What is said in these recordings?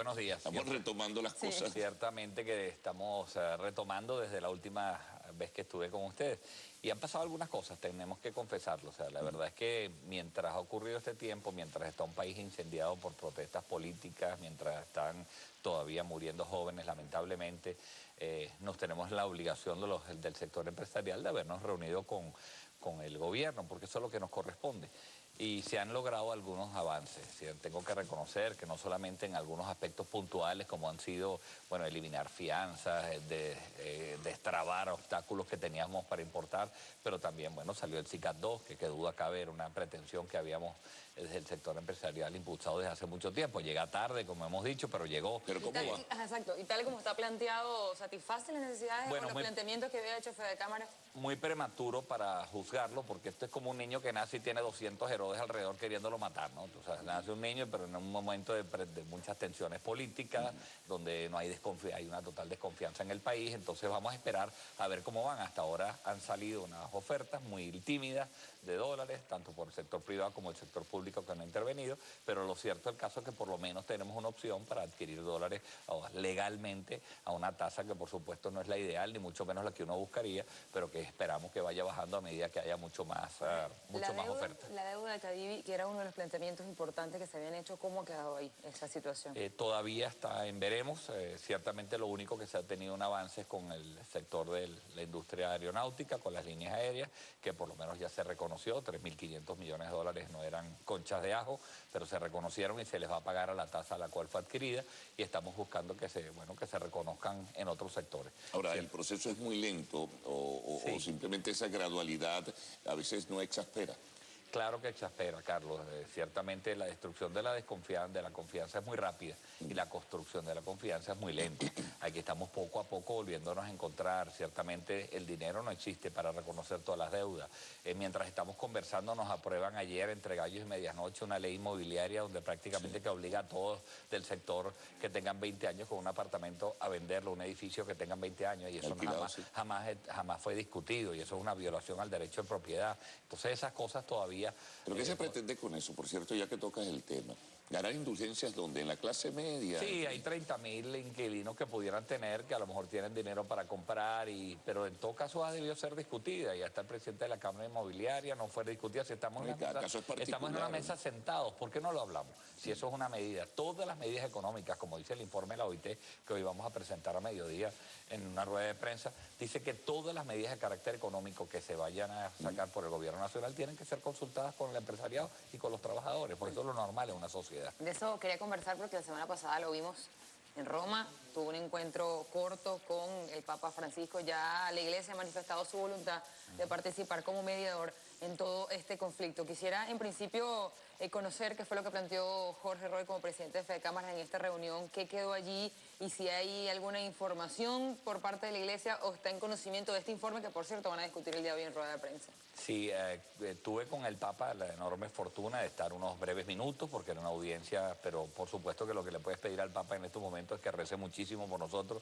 buenos días. Estamos retomando las cosas. Ciertamente que estamos retomando desde la última vez que estuve con ustedes. Y han pasado algunas cosas, tenemos que confesarlo. O sea, la verdad es que mientras ha ocurrido este tiempo, mientras está un país incendiado por protestas políticas, mientras están todavía muriendo jóvenes, lamentablemente, nos tenemos la obligación del sector empresarial de habernos reunido con el gobierno, porque eso es lo que nos corresponde. Y se han logrado algunos avances. ¿Sí? Tengo que reconocer que no solamente en algunos aspectos puntuales, como han sido, bueno, eliminar fianzas, destrabar obstáculos que teníamos para importar, pero también, bueno, salió el CICAT 2, que qué duda cabe, era una pretensión que habíamos desde el sector empresarial impulsado desde hace mucho tiempo. Llega tarde, como hemos dicho, pero llegó. ¿Pero cómo va? Exacto. Y tal y como está planteado, ¿satisface las necesidades o los planteamientos que había hecho Fede Cámara? Muy prematuro para juzgarlo, porque esto es como un niño que nace y tiene 200 Herodes alrededor queriéndolo matar, ¿no? O sea, nace un niño, pero en un momento de muchas tensiones políticas, donde no hay hay una total desconfianza en el país. Entonces vamos a esperar a ver cómo van. Hasta ahora han salido unas ofertas muy tímidas de dólares, tanto por el sector privado como el sector público que no ha intervenido, pero lo cierto del caso es que por lo menos tenemos una opción para adquirir dólares legalmente a una tasa que por supuesto no es la ideal, ni mucho menos la que uno buscaría, pero que esperamos que vaya bajando a medida que haya mucho más oferta. La deuda de Cadivi, que era uno de los planteamientos importantes que se habían hecho, ¿cómo ha quedado ahí esa situación? Todavía está en veremos. Ciertamente lo único que se ha tenido un avance es con el sector de la industria aeronáutica, con las líneas aéreas, que por lo menos ya se reconoció, 3.500 millones de dólares no eran conchas de ajo, pero se reconocieron y se les va a pagar a la tasa a la cual fue adquirida, y estamos buscando que se reconozcan en otros sectores. Ahora, ¿el proceso es muy lento o simplemente esa gradualidad a veces no exaspera? Claro que exaspera, Carlos. Ciertamente la destrucción de la confianza es muy rápida y la construcción de la confianza es muy lenta. Aquí estamos poco a poco volviéndonos a encontrar. Ciertamente el dinero no existe para reconocer todas las deudas. Mientras estamos conversando, nos aprueban ayer entre gallos y medianoche una ley inmobiliaria donde prácticamente que obliga a todos del sector que tengan 20 años con un apartamento a venderlo, un edificio que tengan 20 años, y eso jamás fue discutido, y eso es una violación al derecho de propiedad. Entonces esas cosas todavía... ¿Pero qué se pretende con eso? Por cierto, ya que tocas el tema. ¿Ganar indulgencias donde? ¿En la clase media? Sí, hay 30.000 inquilinos que pudieran tener, que a lo mejor tienen dinero para comprar, pero en todo caso ha debido ser discutida. Ya está el presidente de la Cámara Inmobiliaria, no fue discutida. Si estamos en una mesa sentados, ¿por qué no lo hablamos? Si eso es una medida. Todas las medidas económicas, como dice el informe de la OIT, que hoy vamos a presentar a mediodía en una rueda de prensa, dice que todas las medidas de carácter económico que se vayan a sacar por el gobierno nacional tienen que ser consultadas con el empresariado y con los trabajadores, porque eso es lo normal en una sociedad. De eso quería conversar porque la semana pasada lo vimos en Roma, tuvo un encuentro corto con el Papa Francisco. Ya la Iglesia ha manifestado su voluntad de participar como mediador en todo este conflicto. Quisiera, en principio, conocer qué fue lo que planteó Jorge Roy como presidente de Fede Cámaras en esta reunión, qué quedó allí y si hay alguna información por parte de la Iglesia o está en conocimiento de este informe, que por cierto van a discutir el día de hoy en rueda de prensa. Sí, tuve con el Papa la enorme fortuna de estar unos breves minutos, porque era una audiencia, pero por supuesto que lo que le puedes pedir al Papa en estos momentos es que rece muchísimo por nosotros,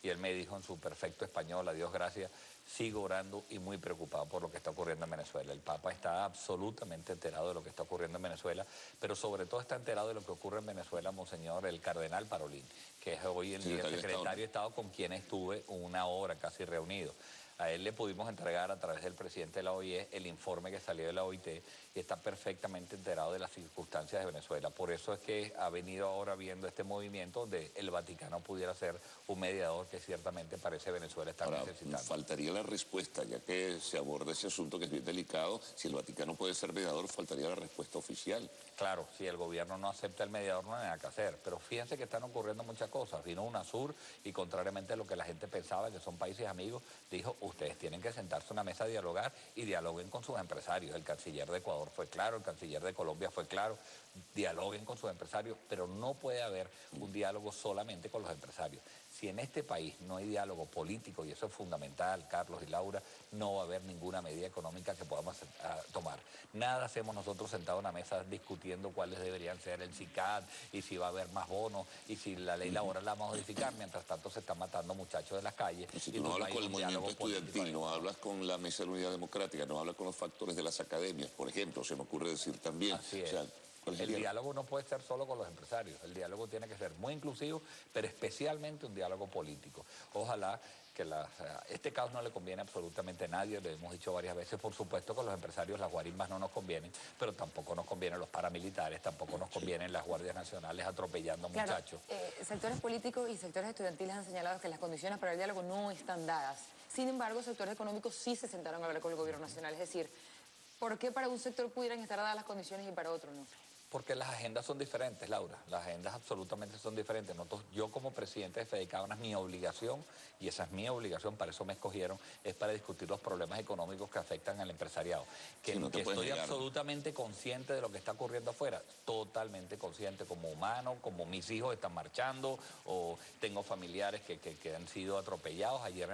y él me dijo en su perfecto español, a Dios gracias, sigo orando y muy preocupado por lo que está ocurriendo en Venezuela. El Papa está absolutamente enterado de lo que está ocurriendo en Venezuela, pero sobre todo está enterado de lo que ocurre en Venezuela, Monseñor, el cardenal Parolin, que es hoy el secretario de Estado con quien estuve una hora casi reunido. A él le pudimos entregar a través del presidente de la OIE el informe que salió de la OIT y está perfectamente enterado de las circunstancias de Venezuela. Por eso es que ha venido ahora viendo este movimiento donde el Vaticano pudiera ser un mediador que ciertamente parece Venezuela estar necesitando. Faltaría la respuesta, ya que se aborda ese asunto que es bien delicado. Si el Vaticano puede ser mediador, faltaría la respuesta oficial. Claro, si el gobierno no acepta el mediador, no hay nada que hacer. Pero fíjense que están ocurriendo muchas cosas. Vino UNASUR y, contrariamente a lo que la gente pensaba, que son países amigos, dijo: ustedes tienen que sentarse a una mesa a dialogar y dialoguen con sus empresarios. El canciller de Ecuador fue claro, el canciller de Colombia fue claro, dialoguen con sus empresarios, pero no puede haber un diálogo solamente con los empresarios. Si en este país no hay diálogo político, y eso es fundamental, Carlos y Laura, no va a haber ninguna medida económica que podamos tomar. Nada hacemos nosotros sentados en una mesa discutiendo cuáles deberían ser el CICAT y si va a haber más bonos y si la ley laboral la vamos a modificar. Mientras tanto se están matando muchachos de las calles. Si tú no hablas con el movimiento estudiantil, no hablas con la Mesa de la Unidad Democrática, no hablas con los factores de las academias, por ejemplo, se me ocurre decir también. Así es. ¿Cuál El sería? diálogo no puede ser solo con los empresarios, el diálogo tiene que ser muy inclusivo, pero especialmente un diálogo político. Ojalá que este caos no le conviene absolutamente a nadie, lo hemos dicho varias veces, por supuesto que los empresarios las guarimbas no nos convienen, pero tampoco nos convienen los paramilitares, tampoco nos convienen las guardias nacionales atropellando a muchachos. Sectores políticos y sectores estudiantiles han señalado que las condiciones para el diálogo no están dadas. Sin embargo, sectores económicos sí se sentaron a hablar con el gobierno nacional. Es decir, ¿por qué para un sector pudieran estar dadas las condiciones y para otro no? Porque las agendas son diferentes, Laura. Las agendas absolutamente son diferentes. Yo como presidente de Fede Cámaras, mi obligación, y esa es mi obligación, para eso me escogieron, es para discutir los problemas económicos que afectan al empresariado. Que, Sí, no te que puedes estoy negar. absolutamente consciente de lo que está ocurriendo afuera. Totalmente consciente como humano, como mis hijos están marchando, o tengo familiares que han sido atropellados. Ayer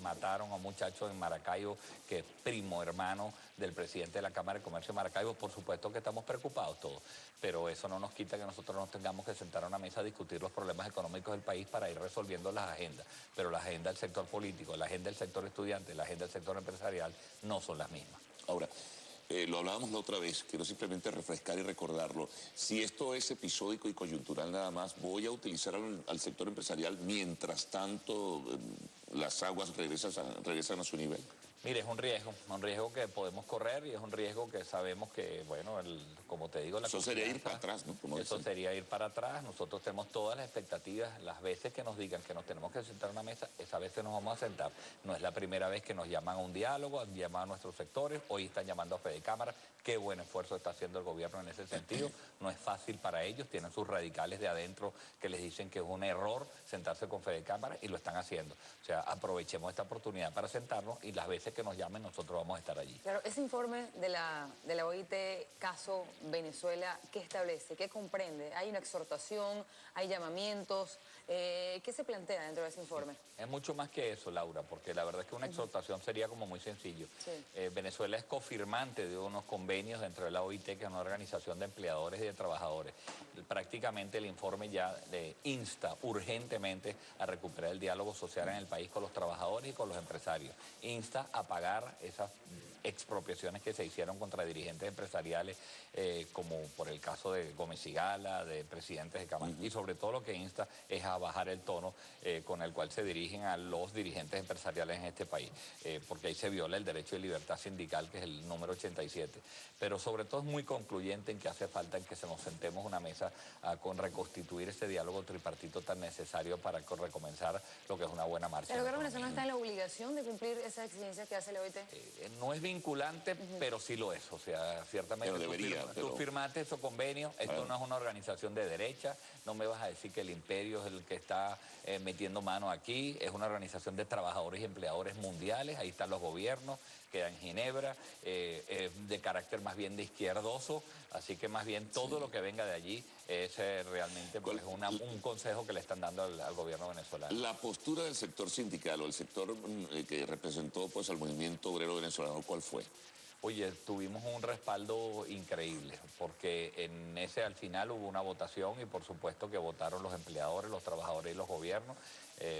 mataron a un muchacho en Maracaibo, que es primo hermano del presidente de la Cámara de Comercio de Maracaibo. Por supuesto que estamos preocupados todos, pero eso no nos quita que nosotros nos tengamos que sentar a una mesa a discutir los problemas económicos del país para ir resolviendo las agendas. Pero la agenda del sector político, la agenda del sector estudiante, la agenda del sector empresarial no son las mismas. Ahora, lo hablábamos la otra vez, quiero simplemente refrescar y recordarlo. Si esto es episódico y coyuntural nada más, voy a utilizar al sector empresarial mientras tanto las aguas regresan a su nivel. Mire, es un riesgo que podemos correr y es un riesgo que sabemos que, bueno, como te digo, Eso sería ir para atrás, ¿no? Como Eso dicen. sería ir para atrás. Nosotros tenemos todas las expectativas. Las veces que nos digan que nos tenemos que sentar a una mesa, esas veces nos vamos a sentar. No es la primera vez que nos llaman a un diálogo, han llamado a nuestros sectores. Hoy están llamando a Fede Cámara. Qué buen esfuerzo está haciendo el gobierno en ese sentido. No es fácil para ellos. Tienen sus radicales de adentro que les dicen que es un error sentarse con Fede Cámara y lo están haciendo. O sea, aprovechemos esta oportunidad para sentarnos y las veces que nos llamen nosotros vamos a estar allí. Claro, ese informe de la OIT, caso Venezuela, ¿qué establece? ¿Qué comprende? ¿Hay una exhortación? ¿Hay llamamientos? ¿Qué se plantea dentro de ese informe? Es mucho más que eso, Laura, porque la verdad es que una exhortación sería como muy sencillo. Sí. Venezuela es cofirmante de unos convenios dentro de la OIT, que es una organización de empleadores y de trabajadores. Prácticamente el informe ya insta urgentemente a recuperar el diálogo social en el país con los trabajadores y con los empresarios. Insta a pagar esas expropiaciones que se hicieron contra dirigentes empresariales, como por el caso de Gómez Sigala, de presidentes de Cámara. Y sobre todo lo que insta es a bajar el tono con el cual se dirigen a los dirigentes empresariales en este país, porque ahí se viola el derecho de libertad sindical, que es el número 87. Pero sobre todo es muy concluyente en que hace falta en que se nos sentemos a una mesa con reconstituir ese diálogo tripartito tan necesario para recomenzar lo que es una buena marcha. ¿El gobierno venezolano está en la obligación de cumplir esas exigencias que hace la OIT? No es vinculante, pero sí lo es. O sea, ciertamente Pero debería, tú firmaste esos convenios. Esto no es una organización de derecha. No me vas a decir que el imperio es el que está metiendo mano aquí. Es una organización de trabajadores y empleadores mundiales. Ahí están los gobiernos, queda en Ginebra, de carácter más bien de izquierdoso. Así que más bien todo lo que venga de allí es realmente pues, un consejo que le están dando al gobierno venezolano. La postura del sector sindical o el sector que representó pues al movimiento obrero venezolano, ¿cuál fue? Oye, tuvimos un respaldo increíble, porque en ese al final hubo una votación y por supuesto que votaron los empleadores, los trabajadores y los gobiernos.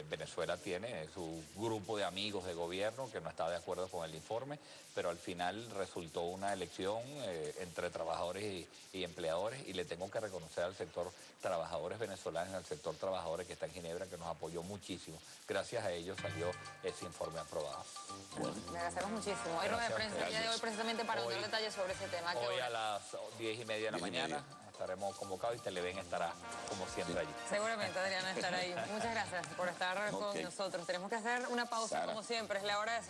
Venezuela tiene su grupo de amigos de gobierno que no está de acuerdo con el informe, pero al final resultó una elección entre trabajadores y empleadores, y le tengo que reconocer al sector trabajadores venezolanos, al sector trabajadores que está en Ginebra, que nos apoyó muchísimo. Gracias a ellos salió ese informe aprobado. Bueno, le agradecemos muchísimo. Hay rueda de prensa el día de hoy precisamente para dar detalles sobre ese tema. Hoy a las 10:30 de la mañana estaremos convocados y Televen estará como siempre allí. Seguramente Adriana estará ahí. Muchas gracias por estar con nosotros. Tenemos que hacer una pausa como siempre. Es la hora de